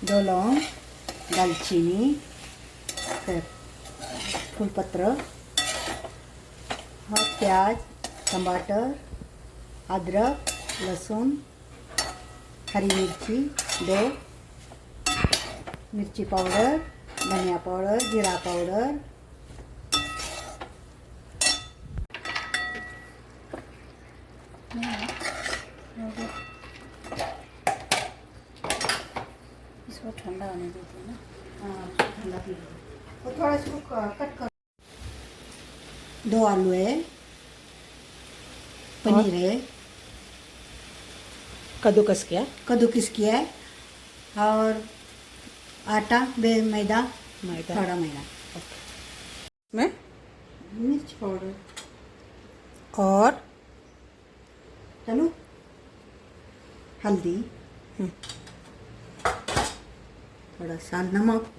दो लौंग, दालचीनी, फिर फूलपत्र, हाँ प्याज, टमाटर, अदरक, लहसुन, हरी मिर्ची, दो मिर्ची पाउडर, धनिया पाउडर, जीरा पाउडर, इसको ठंडा होने देते हैं ना। हाँ ठंडा पी लो और थोड़ा इसको कट कर। दो आलू है, पनीर है, कद्दूकस किया, कद्दूकस किया है और आटा मैदा, मैदा, थोड़ा मैदा में मिर्च पाउडर और चलो हल्दी, थोड़ा सा नमक,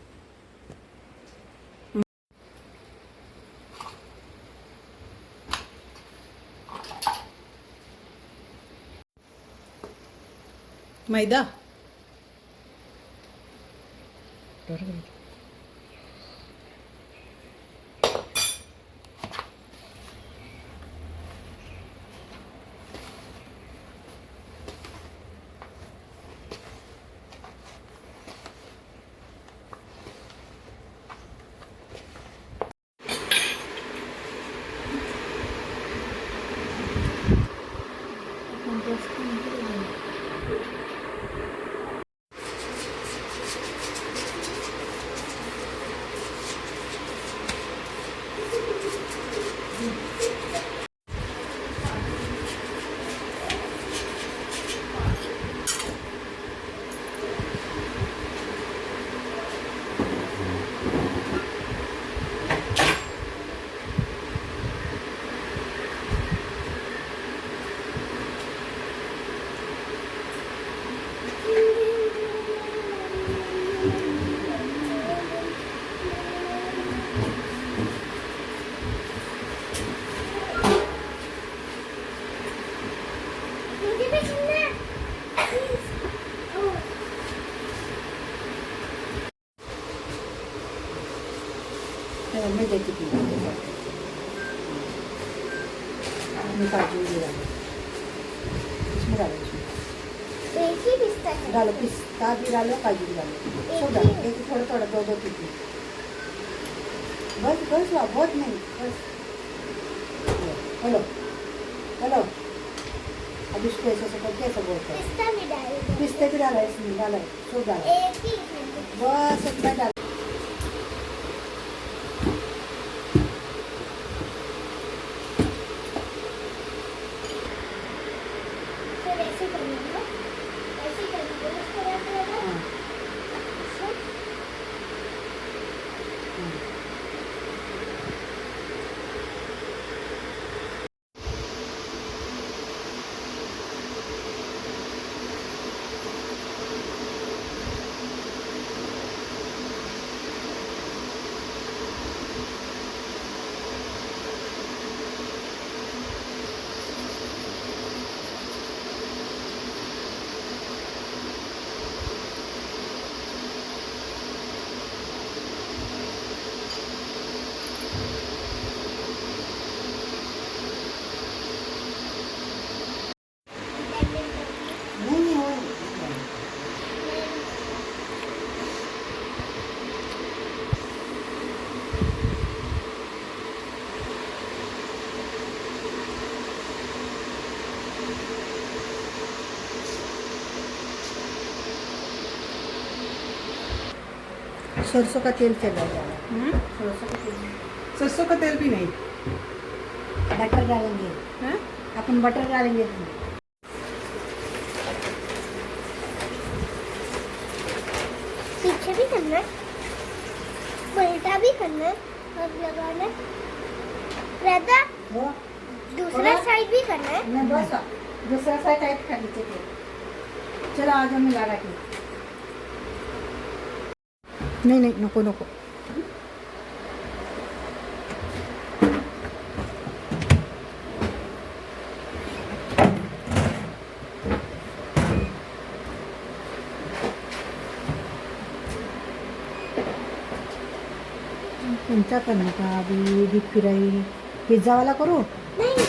मैदा, मैं देती थी मैं काजू भी डालो, इसमें डालो, इसमें एक ही पिस्ता है। डालो, पिस्ता भी डालो, काजू भी डालो, सब डालो, एक थोड़ा थोड़ा दो दो टिकी, बस बस बहुत नहीं, बस हेलो हेलो। अब इसको ऐसे ऐसे करके ऐसा बोलते हैं, पिस्ता भी डाल। पिस्ते भी डाला, इसमें डाला, सब डालो, एक ही है। बस इतना डालो। फिर ऐसे करना है, ऐसे करना है, इसको रख लेना। हाँ ऐसे। नहीं नहीं वो सरसों का तेल चला जाएगा, सरसों का तेल, सरसों का तेल भी नहीं बटर डालेंगे, है। अपन बटर डालेंगे इसमें। पीछे भी करना है, पलटा भी करना है और लगाना है। रहता वो दूसरा साइड भी करना है। मैं बस दूसरा साइड टाइप कर लीजिए थे। चलो आज हम मिला रखें। नहीं नहीं नको नको। कोणता करणार का अभी डीप फ्राई पिझ्ज़ावाला करू नहीं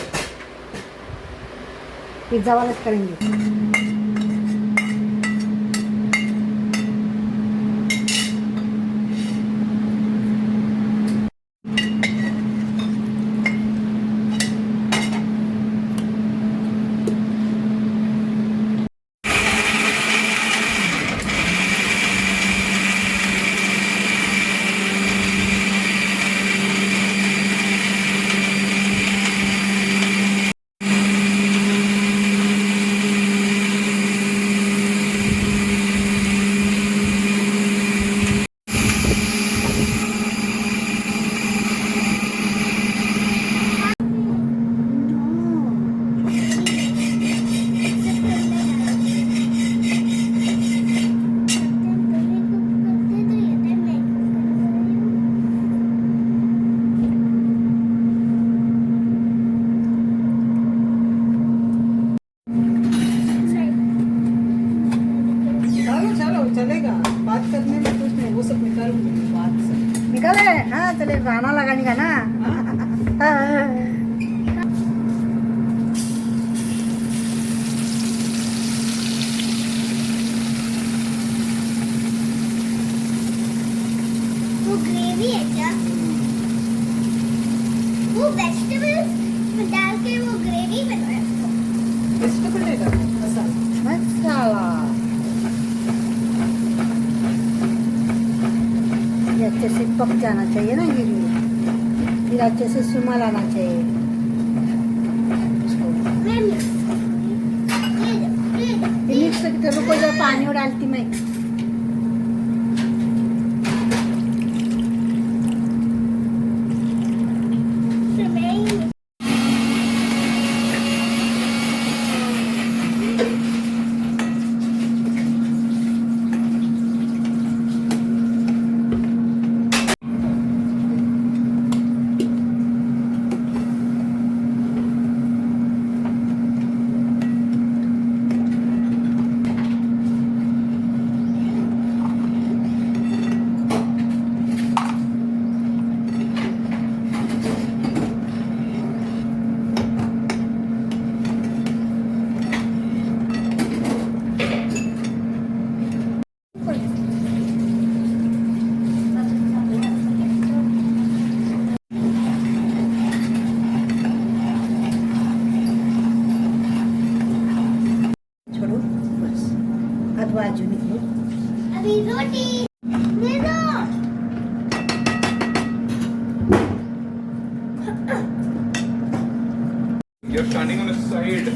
पिज़्ज़ावालाच करेंगे चलो चलो चलेगा बात करने में कुछ नहीं वो सब निकालूंगी बात से निकाले हाँ चले गाना लगाने का ना वो ग्रेवी है क्या? वो वेजिटेबल्स डाल के वो ग्रेवी बनाया उसको। वेजिटेबल है मसाला मसाला ये अच्छे से पक जाना चाहिए ना ये भी फिर अच्छे से सुमा लाना चाहिए इसको मैं मिक्स करूंगी। ये दो। मिक्स करके रुको जब पानी और डालती मैं फिर मैं ही छोड़ो बस अब बाजू निकलो अभी रोटी दे दो। You're standing on the side.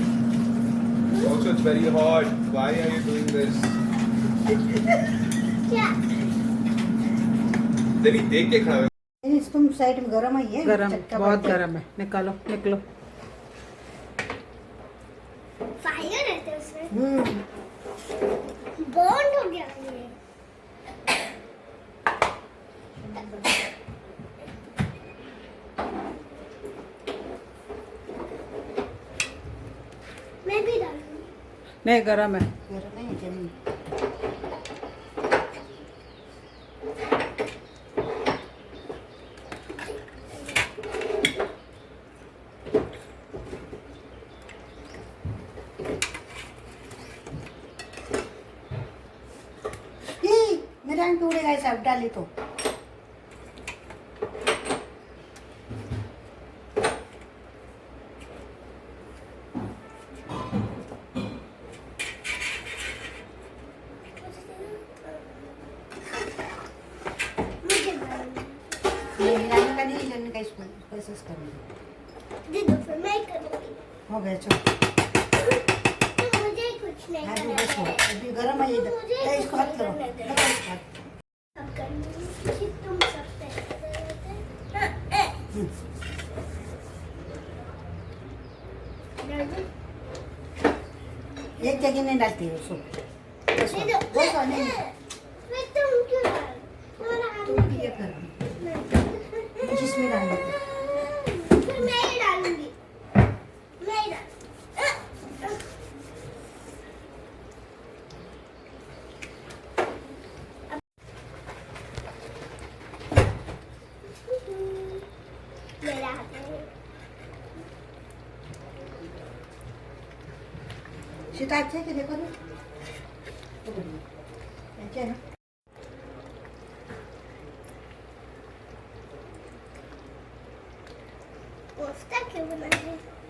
Also, it's very hot. Why are you doing this? क्या? Then देख के खड़ा है. तुम साइड में गरम है ये गरम चटका बहुत पड़ता है। गरम है निकालो निकलो फायर रहते उसमें। हम्म बर्न हो गया ये। मैं भी डालूंगी। नहीं गरम है गरम है जमीन मेरा अंग टूटेगा ऐसा डाली तो मुझे डालूंगी। हिलाने का नहीं हिलाने का इसको प्रोसेस करना दे दो फिर मैं करूंगी। हो गया चलो तो मुझे कुछ नहीं अभी करना बस हो है। अभी गरम है इधर मुझे ए, इसको हाथ करो करने दे। लगाओ इसको हाथ। अब करनी कि तुम सब पे डाल दो। एक जगह नहीं डालती है उसको बस हो, दे दो। बस हो, नहीं मैं तुम क्यों डाल? तुम्हारा हाथ तुम में ये क्यों? कर नहीं। जिसमें डालना फिर मैं ही डालूंगी। मैं ही डाल। शीत अच्छे कि देखो ना अच्छे है ना कोफ्ता क्यों बना रही?